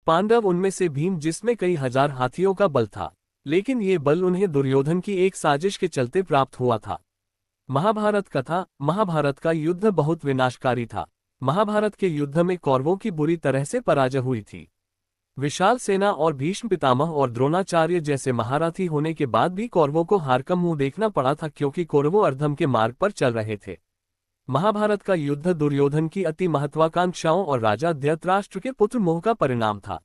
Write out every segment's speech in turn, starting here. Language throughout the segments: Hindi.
पांडव उनमें से भीम, जिसमें कई हजार हाथियों का बल था, लेकिन ये बल उन्हें दुर्योधन की एक साजिश के चलते प्राप्त हुआ था। महाभारत कथा। महाभारत का युद्ध बहुत विनाशकारी था। महाभारत के युद्ध में कौरवों की बुरी तरह से पराजय हुई थी। विशाल सेना और भीष्म पितामह और द्रोणाचार्य जैसे महारथी होने के बाद भी कौरवों को हार का मुंह देखना पड़ा था, क्योंकि कौरवों अधर्म के मार्ग पर चल रहे थे। महाभारत का युद्ध दुर्योधन की अति महत्वाकांक्षाओं और राजा धृतराष्ट्र के पुत्र मोह का परिणाम था।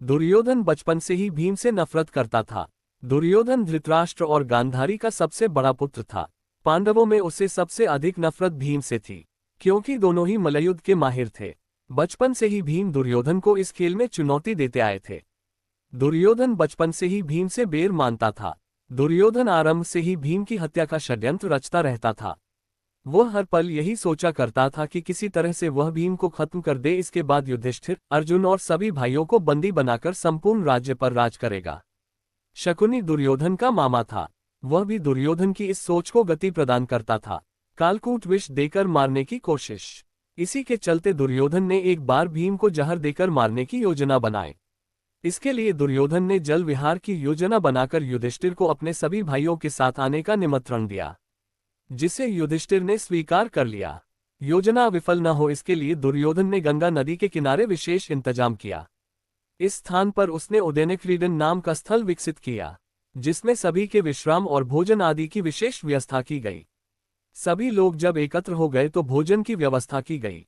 दुर्योधन बचपन से ही भीम से नफरत करता था। दुर्योधन धृतराष्ट्र और गांधारी का सबसे बड़ा पुत्र था। पांडवों में उसे सबसे अधिक नफरत भीम से थी, क्योंकि दोनों ही मल्लयुद्ध के माहिर थे। बचपन से ही भीम दुर्योधन को इस खेल में चुनौती देते आए थे। दुर्योधन बचपन से ही भीम से बैर मानता था। दुर्योधन आरंभ से ही भीम की हत्या का षड्यंत्र रचता रहता था। वह हर पल यही सोचा करता था कि किसी तरह से वह भीम को खत्म कर दे। इसके बाद युधिष्ठिर, अर्जुन और सभी भाइयों को बंदी बनाकर संपूर्ण राज्य पर राज करेगा। शकुनी दुर्योधन का मामा था। वह भी दुर्योधन की इस सोच को गति प्रदान करता था। कालकूट विष देकर मारने की कोशिश। इसी के चलते दुर्योधन ने एक बार भीम को जहर देकर मारने की योजना बनाई। इसके लिए दुर्योधन ने जल विहार की योजना बनाकर युधिष्ठिर को अपने सभी भाइयों के साथ आने का निमंत्रण दिया, जिसे युधिष्ठिर ने स्वीकार कर लिया। योजना विफल न हो, इसके लिए दुर्योधन ने गंगा नदी के किनारे विशेष इंतजाम किया। इस स्थान पर उसने उदयनिक्रीडन नाम का स्थल विकसित किया, जिसमें सभी के विश्राम और भोजन आदि की विशेष व्यवस्था की गई। सभी लोग जब एकत्र हो गए तो भोजन की व्यवस्था की गई।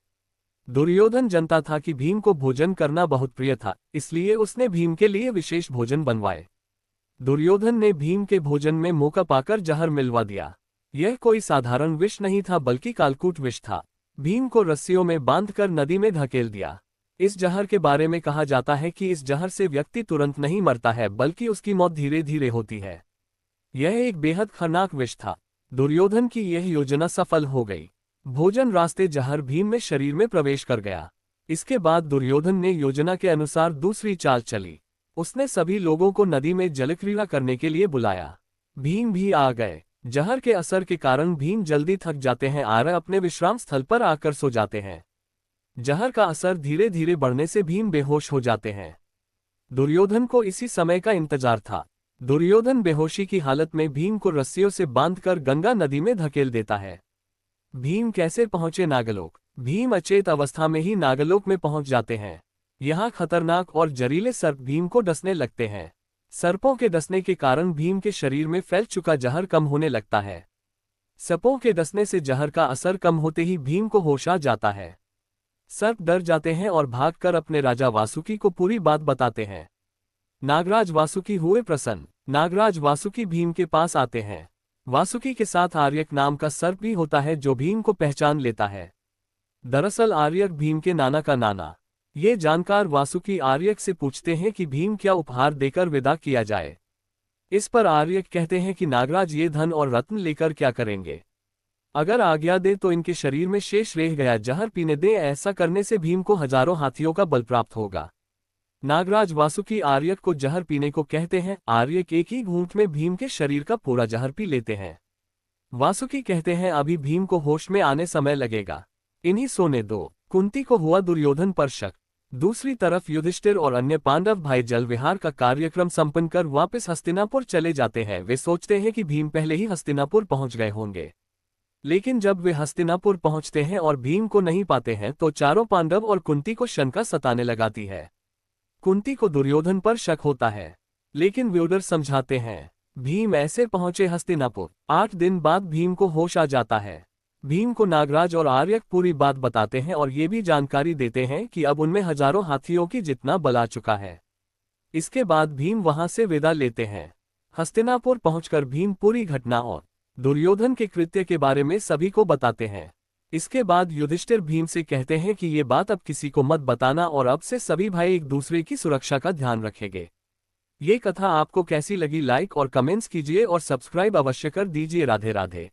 दुर्योधन जानता था कि भीम को भोजन करना बहुत प्रिय था, इसलिए उसने भीम के लिए विशेष भोजन बनवाए। दुर्योधन ने भीम के भोजन में मौका पाकर जहर मिलवा दिया। यह कोई साधारण विष नहीं था, बल्कि कालकूट विष था। भीम को रस्सियों में बांधकर नदी में धकेल दिया। इस जहर के बारे में कहा जाता है कि इस जहर से व्यक्ति तुरंत नहीं मरता है, बल्कि उसकी मौत धीरे धीरे होती है। यह एक बेहद खतरनाक विष था। दुर्योधन की यह योजना सफल हो गई। भोजन रास्ते जहर भीम में शरीर में प्रवेश कर गया। इसके बाद दुर्योधन ने योजना के अनुसार दूसरी चाल चली। उसने सभी लोगों को नदी में जलक्रीड़ा करने के लिए बुलाया। भीम भी आ गए। जहर के असर के कारण भीम जल्दी थक जाते हैं और अपने विश्राम स्थल पर आकर सो जाते हैं। जहर का असर धीरे धीरे बढ़ने से भीम बेहोश हो जाते हैं। दुर्योधन को इसी समय का इंतजार था। दुर्योधन बेहोशी की हालत में भीम को रस्सियों से बांधकर गंगा नदी में धकेल देता है। भीम कैसे पहुंचे नागलोक? भीम अचेत अवस्था में ही नागलोक में पहुंच जाते हैं। यहाँ खतरनाक और जहरीले सर्प भीम को डसने लगते हैं। सर्पों के डसने के कारण भीम के शरीर में फैल चुका जहर कम होने लगता है। सर्पों के डसने से जहर का असर कम होते ही भीम को होश आ जाता है। सर्प डर जाते हैं और भागकर अपने राजा वासुकी को पूरी बात बताते हैं। नागराज वासुकी हुए प्रसन्न। नागराज वासुकी भीम के पास आते हैं। वासुकी के साथ आर्यक नाम का सर्प भी होता है, जो भीम को पहचान लेता है। दरअसल आर्यक भीम के नाना का नाना। ये जानकार वासुकी आर्यक से पूछते हैं कि भीम क्या उपहार देकर विदा किया जाए। इस पर आर्यक कहते हैं कि नागराज ये धन और रत्न लेकर क्या करेंगे? अगर आज्ञा दे तो इनके शरीर में शेष रह गया जहर पीने दें। ऐसा करने से भीम को हजारों हाथियों का बल प्राप्त होगा। नागराज वासुकी आर्यक को जहर पीने को कहते हैं। आर्यक एक ही घूंट में भीम के शरीर का पूरा जहर पी लेते हैं। वासुकी कहते हैं अभी भीम को होश में आने समय लगेगा, इन्हीं सोने दो। कुंती को हुआ दुर्योधन पर शक। दूसरी तरफ युधिष्ठिर और अन्य पांडव भाई जल विहार का कार्यक्रम संपन्न कर वापस हस्तिनापुर चले जाते हैं। वे सोचते हैं कि भीम पहले ही हस्तिनापुर पहुंच गए होंगे, लेकिन जब वे हस्तिनापुर पहुंचते हैं और भीम को नहीं पाते हैं तो चारों पांडव और कुंती को शंका सताने लगाती है। कुंती को दुर्योधन पर शक होता है, लेकिन व्योदर समझाते हैं। भीम ऐसे पहुंचे हस्तिनापुर। 8 दिन बाद भीम को होश आ जाता है। भीम को नागराज और आर्यक पूरी बात बताते हैं और ये भी जानकारी देते हैं कि अब उनमें हजारों हाथियों की जितना बल आ चुका है। इसके बाद भीम वहां से विदा लेते हैं। हस्तिनापुर पहुंचकर भीम पूरी घटना और दुर्योधन के कृत्य के बारे में सभी को बताते हैं। इसके बाद युधिष्ठिर भीम से कहते हैं कि ये बात अब किसी को मत बताना और अब से सभी भाई एक दूसरे की सुरक्षा का ध्यान रखेंगे। ये कथा आपको कैसी लगी? लाइक और कमेंट्स कीजिए और सब्सक्राइब अवश्य कर दीजिए। राधे राधे।